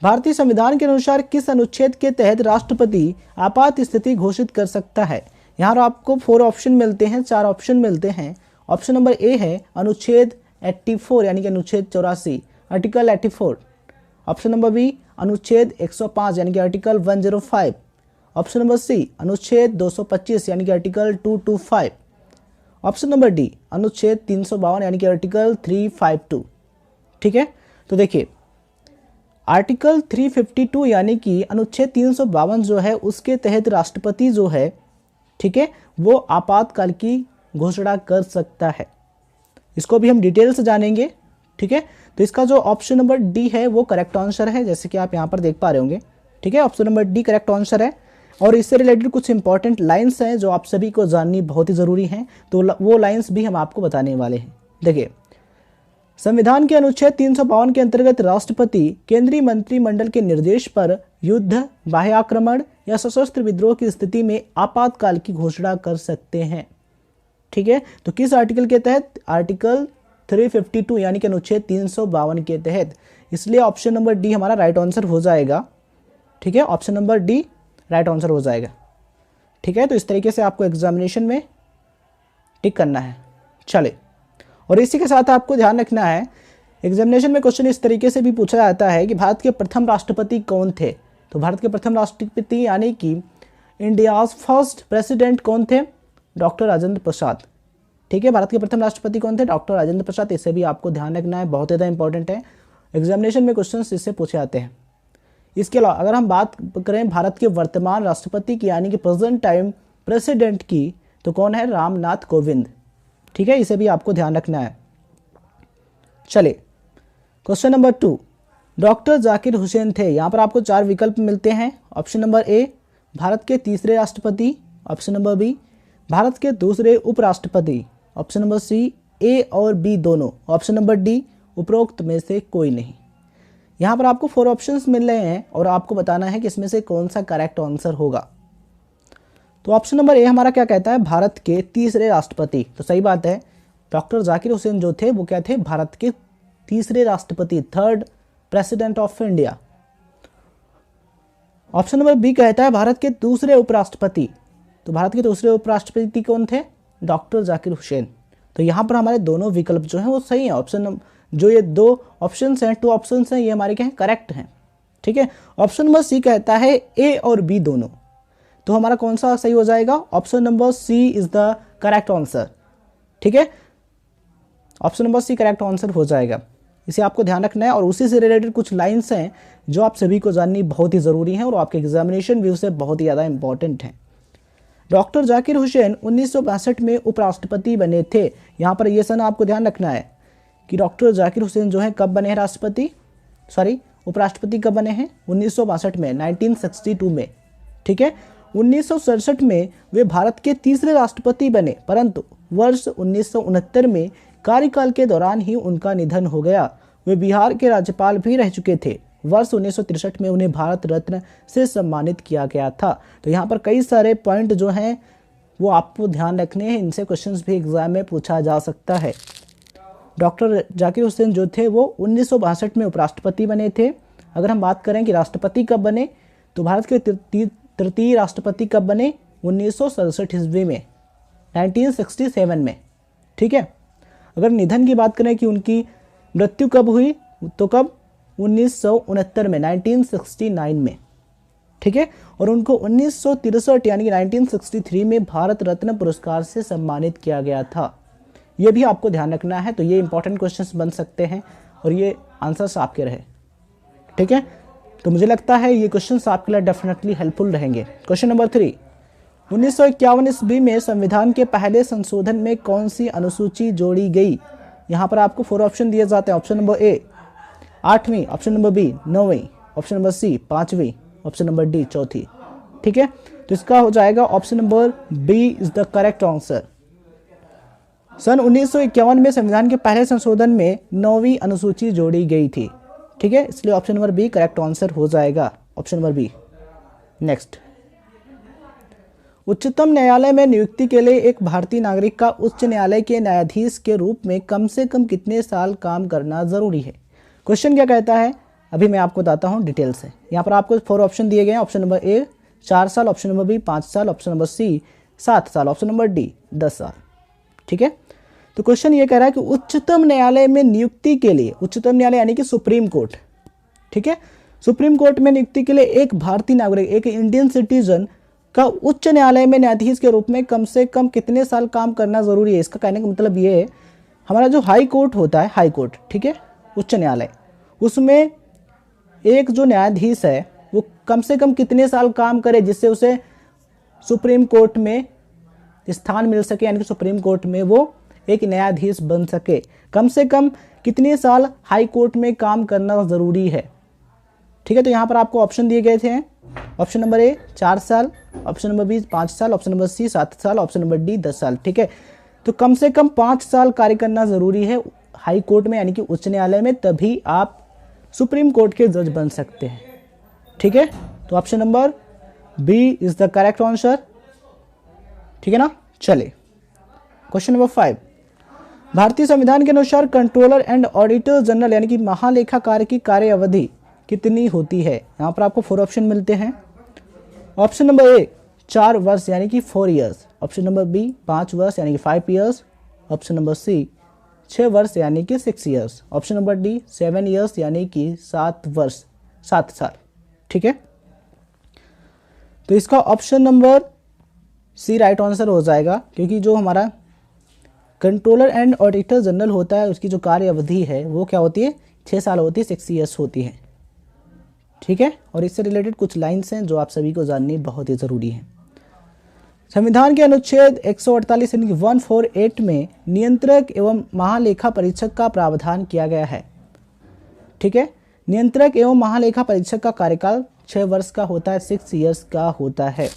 भारतीय संविधान के अनुसार किस अनुच्छेद के तहत राष्ट्रपति आपात स्थिति घोषित कर सकता है? यहाँ आपको 4 ऑप्शन मिलते हैं, 4 ऑप्शन मिलते हैं। ऑप्शन नंबर ए है अनुच्छेद 84 यानी कि अनुच्छेद 84, आर्टिकल 84। ऑप्शन नंबर बी अनुच्छेद 105 यानी कि आर्टिकल 105। ऑप्शन नंबर सी अनुच्छेद 225 यानी कि आर्टिकल 225। ऑप्शन नंबर डी अनुच्छेद 352 यानी कि आर्टिकल 352। ठीक है, तो देखिए आर्टिकल 352 यानी कि अनुच्छेद 352 जो है उसके तहत राष्ट्रपति जो है, ठीक है, वो आपातकाल की घोषणा कर सकता है। इसको भी हम डिटेल से जानेंगे। ठीक है, तो इसका जो ऑप्शन नंबर डी है वो करेक्ट आंसर है, जैसे कि आप यहाँ पर देख पा रहे होंगे। ठीक है, option number D correct answer है। और इससे रिलेटेड कुछ इंपॉर्टेंट लाइंस हैं जो आप सभी को जाननी बहुत ही ज़रूरी हैं, तो वो लाइंस भी हम आपको बताने वाले हैं। देखिए, संविधान के अनुच्छेद 352 के अंतर्गत राष्ट्रपति केंद्रीय मंत्रिमंडल के निर्देश पर युद्ध, बाह्य आक्रमण या सशस्त्र विद्रोह की स्थिति में आपातकाल की घोषणा कर सकते हैं। ठीक है, तो किस आर्टिकल के तहत? आर्टिकल 352 यानी कि अनुच्छेद 352 के तहत। इसलिए ऑप्शन नंबर डी हमारा राइट आंसर हो जाएगा। ठीक है, option number D right answer हो जाएगा। ठीक है, तो इस तरीके से आपको एग्जामिनेशन में टिक करना है। चले, और इसी के साथ आपको ध्यान रखना है, एग्जामिनेशन में क्वेश्चन इस तरीके से भी पूछा जाता है कि भारत के प्रथम राष्ट्रपति कौन थे? तो भारत के प्रथम राष्ट्रपति यानी कि इंडियाज फर्स्ट प्रेसिडेंट कौन थे? डॉक्टर राजेंद्र प्रसाद। ठीक है, भारत के प्रथम राष्ट्रपति कौन थे? डॉक्टर राजेंद्र प्रसाद। इसे भी आपको ध्यान रखना है, बहुत ज़्यादा इंपॉर्टेंट है, एग्जामिनेशन में क्वेश्चन इससे पूछे जाते हैं। इसके अलावा अगर हम बात करें भारत के वर्तमान राष्ट्रपति की यानी कि प्रेजेंट टाइम प्रेसिडेंट की, तो कौन है? रामनाथ कोविंद। ठीक है, इसे भी आपको ध्यान रखना है। चलिए, question number 2, doctor Zakir Hussain थे। यहाँ पर आपको 4 विकल्प मिलते हैं। ऑप्शन नंबर ए भारत के तीसरे राष्ट्रपति, ऑप्शन नंबर बी भारत के दूसरे उपराष्ट्रपति, ऑप्शन नंबर सी ए और बी दोनों, ऑप्शन नंबर डी उपरोक्त में से कोई नहीं। यहाँ पर आपको 4 ऑप्शंस मिल रहे हैं और आपको बताना है कि इसमें से कौन सा करेक्ट आंसर होगा। तो ऑप्शन नंबर ए हमारा क्या कहता है? भारत के तीसरे राष्ट्रपति। तो सही बात है, डॉक्टर जाकिर हुसैन जो थे वो क्या थे? भारत के तीसरे राष्ट्रपति, third president of India. Option number B कहता है भारत के दूसरे उपराष्ट्रपति। तो भारत के दूसरे उपराष्ट्रपति कौन थे? डॉक्टर जाकिर हुसैन। तो यहाँ पर हमारे दोनों विकल्प जो हैं वो सही हैं। ऑप्शन जो ये 2 ऑप्शंस हैं, 2 ऑप्शंस हैं, ये हमारे क्या हैं? करेक्ट हैं। ठीक है, ऑप्शन नंबर सी कहता है ए और बी दोनों। तो हमारा कौन सा सही हो जाएगा? Option number C is the correct answer. ठीक है, option number C correct answer हो जाएगा। इसे आपको ध्यान रखना है और उसी से रिलेटेड कुछ लाइंस हैं जो आप सभी को जाननी बहुत ही ज़रूरी हैं और आपके एग्जामिनेशन व्यू से बहुत ही ज़्यादा इंपॉर्टेंट हैं। डॉक्टर जाकिर हुसैन 1962 में उपराष्ट्रपति बने थे। यहाँ पर यह सन आपको ध्यान रखना है कि डॉक्टर जाकिर हुसैन जो है कब बने हैं उपराष्ट्रपति कब बने हैं? 1962 में, 1962 में। ठीक है, 1967 में वे भारत के तीसरे राष्ट्रपति बने, परंतु वर्ष 1969 में कार्यकाल के दौरान ही उनका निधन हो गया। वे बिहार के राज्यपाल भी रह चुके थे। वर्ष 1963 में उन्हें भारत रत्न से सम्मानित किया गया था। तो यहाँ पर कई सारे पॉइंट जो हैं वो आपको ध्यान रखने हैं, इनसे क्वेश्चंस भी एग्जाम में पूछा जा सकता है। डॉक्टर जाकिर हुसैन जो थे वो 1962 में उपराष्ट्रपति बने थे। अगर हम बात करें कि राष्ट्रपति कब बने, तो भारत के तृतीय राष्ट्रपति कब बने? 1967 ईस्वी में, 1967 में। ठीक है, अगर निधन की बात करें कि उनकी मृत्यु कब हुई, तो कब? 1969 में, 1969 में। ठीक है, और उनको 1963 यानी कि 1963 में भारत रत्न पुरस्कार से सम्मानित किया गया था। ये भी आपको ध्यान रखना है। तो ये इंपॉर्टेंट क्वेश्चंस बन सकते हैं और ये आंसर्स आपके रहे। ठीक है, तो मुझे लगता है ये क्वेश्चंस आपके लिए डेफिनेटली हेल्पफुल रहेंगे। क्वेश्चन नंबर 3, 1951 ईस्वी में संविधान के पहले संशोधन में कौन सी अनुसूची जोड़ी गई? यहाँ पर आपको 4 ऑप्शन दिए जाते हैं। ऑप्शन नंबर ए 8वीं, ऑप्शन नंबर बी 9वीं, ऑप्शन नंबर सी 5वीं, ऑप्शन नंबर डी 4थी। ठीक है, तो इसका हो जाएगा option number B is the correct answer. सन 1951 में संविधान के पहले संशोधन में 9वीं अनुसूची जोड़ी गई थी। ठीक है, इसलिए option number B correct answer हो जाएगा, ऑप्शन नंबर बी। नेक्स्ट, उच्चतम न्यायालय में नियुक्ति के लिए एक भारतीय नागरिक का उच्च न्यायालय के न्यायाधीश के रूप में कम से कम कितने साल काम करना जरूरी है? क्वेश्चन क्या कहता है? अभी मैं आपको बताता हूँ डिटेल से। यहाँ पर आपको 4 ऑप्शन दिए गए हैं। ऑप्शन नंबर ए 4 साल, ऑप्शन नंबर बी 5 साल, ऑप्शन नंबर सी 7 साल, ऑप्शन नंबर डी 10 साल। ठीक है, तो क्वेश्चन ये कह रहा है कि उच्चतम न्यायालय में नियुक्ति के लिए, उच्चतम न्यायालय यानी कि सुप्रीम कोर्ट, ठीक है, सुप्रीम कोर्ट में नियुक्ति के लिए एक भारतीय नागरिक, एक इंडियन सिटीजन का उच्च न्यायालय में न्यायाधीश के रूप में कम से कम कितने साल काम करना जरूरी है। इसका कहने का मतलब ये है, हमारा जो हाई कोर्ट होता है, हाई कोर्ट, ठीक है, उच्च न्यायालय, उसमें एक जो न्यायाधीश है वो कम से कम कितने साल काम करे जिससे उसे सुप्रीम कोर्ट में स्थान मिल सके, यानी कि सुप्रीम कोर्ट में वो एक न्यायाधीश बन सके। कम से कम कितने साल हाई कोर्ट में काम करना जरूरी है। ठीक है, तो यहाँ पर आपको ऑप्शन दिए गए थे। ऑप्शन नंबर ए 4 साल, ऑप्शन नंबर बी 5 साल, ऑप्शन नंबर सी 7 साल, ऑप्शन नंबर डी 10 साल। ठीक है, तो कम से कम 5 साल कार्य करना जरूरी है हाई कोर्ट में, यानी कि उच्च न्यायालय में, तभी आप सुप्रीम कोर्ट के जज बन सकते हैं। ठीक है, तो option number B is the correct answer. ठीक है ना, चलिए क्वेश्चन नंबर 5। भारतीय संविधान के अनुसार कंट्रोलर एंड ऑडिटर जनरल यानी कि महालेखाकार की कार्य अवधि कितनी होती है। यहाँ पर आपको 4 ऑप्शन मिलते हैं। ऑप्शन नंबर ए 4 वर्ष यानी कि 4 इयर्स, ऑप्शन नंबर बी 5 वर्ष यानी कि 5 इयर्स, ऑप्शन नंबर सी 6 वर्ष यानी कि 6 years, option number D 7 years यानी कि 7 वर्ष 7 साल। ठीक है, तो इसका option number C right answer हो जाएगा, क्योंकि जो हमारा कंट्रोलर एंड ऑडिटर जनरल होता है उसकी जो कार्य अवधि है वो क्या होती है, 6 साल होती है, 6 इयर्स होती है। ठीक है, और इससे रिलेटेड कुछ लाइन्स हैं जो आप सभी को जाननी बहुत ही ज़रूरी है। संविधान के अनुच्छेद 148 यानी कि 148 में नियंत्रक एवं महालेखा परीक्षक का प्रावधान किया गया है। ठीक है, नियंत्रक एवं महालेखा परीक्षक का कार्यकाल 6 वर्ष का होता है, 6 इयर्स का होता है।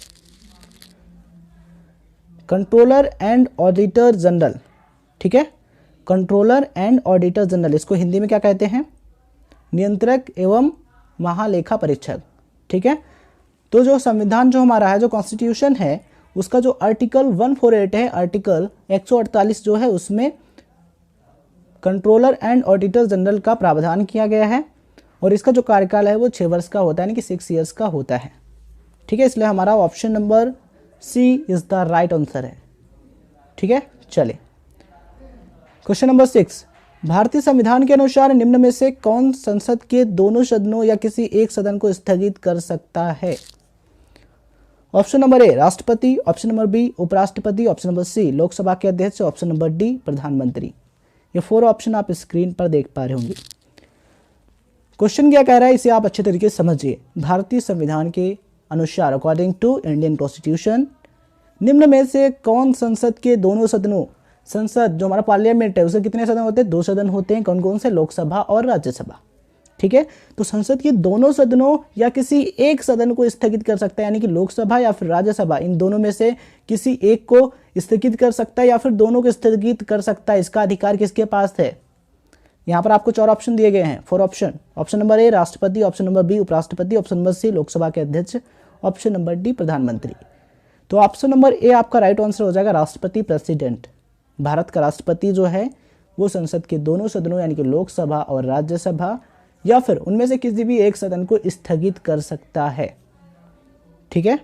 कंट्रोलर एंड ऑडिटर जनरल, ठीक है, कंट्रोलर एंड ऑडिटर जनरल, इसको हिंदी में क्या कहते हैं, नियंत्रक एवं महालेखा परीक्षक। ठीक है, तो जो संविधान जो हमारा है, जो कॉन्स्टिट्यूशन है, उसका जो आर्टिकल 148 है, आर्टिकल 148 जो है, उसमें कंट्रोलर एंड ऑडिटर जनरल का प्रावधान किया गया है और इसका जो कार्यकाल है वो 6 वर्ष का होता है, यानी कि 6 इयर्स का होता है। ठीक है, इसलिए हमारा option number C is the right answer है। ठीक है, चले क्वेश्चन नंबर 6। भारतीय संविधान के अनुसार निम्न में से कौन संसद के दोनों सदनों या किसी एक सदन को स्थगित कर सकता है। ऑप्शन नंबर ए राष्ट्रपति, ऑप्शन नंबर बी उपराष्ट्रपति, ऑप्शन नंबर सी लोकसभा के अध्यक्ष, ऑप्शन नंबर डी प्रधानमंत्री। ये 4 ऑप्शन आप स्क्रीन पर देख पा रहे होंगे। क्वेश्चन क्या कह रहा है इसे आप अच्छे तरीके से समझिए। भारतीय संविधान के अनुसार अकॉर्डिंग टू इंडियन कॉन्स्टिट्यूशन निम्न में से कौन संसद के दोनों सदनों, संसद जो हमारा पार्लियामेंट है उसके कितने सदन होते हैं, 2 सदन होते हैं, कौन कौन से, लोकसभा और राज्यसभा। ठीक है, तो संसद के दोनों सदनों या किसी एक सदन को स्थगित कर सकता है, यानी कि लोकसभा या फिर राज्यसभा, इन दोनों में से किसी एक को स्थगित कर सकता है या फिर दोनों को स्थगित कर सकता है। इसका अधिकार किसके पास है। यहाँ पर आपको 4 ऑप्शन दिए गए हैं, 4 ऑप्शन। ऑप्शन नंबर ए राष्ट्रपति, ऑप्शन नंबर बी उपराष्ट्रपति, ऑप्शन नंबर सी लोकसभा के अध्यक्ष, ऑप्शन नंबर डी प्रधानमंत्री। तो ऑप्शन नंबर ए आपका राइट आंसर हो जाएगा, राष्ट्रपति, प्रेसिडेंट। भारत का राष्ट्रपति जो है वो संसद के दोनों सदनों यानी कि लोकसभा और राज्यसभा या फिर उनमें से किसी भी एक सदन को स्थगित कर सकता है। ठीक है,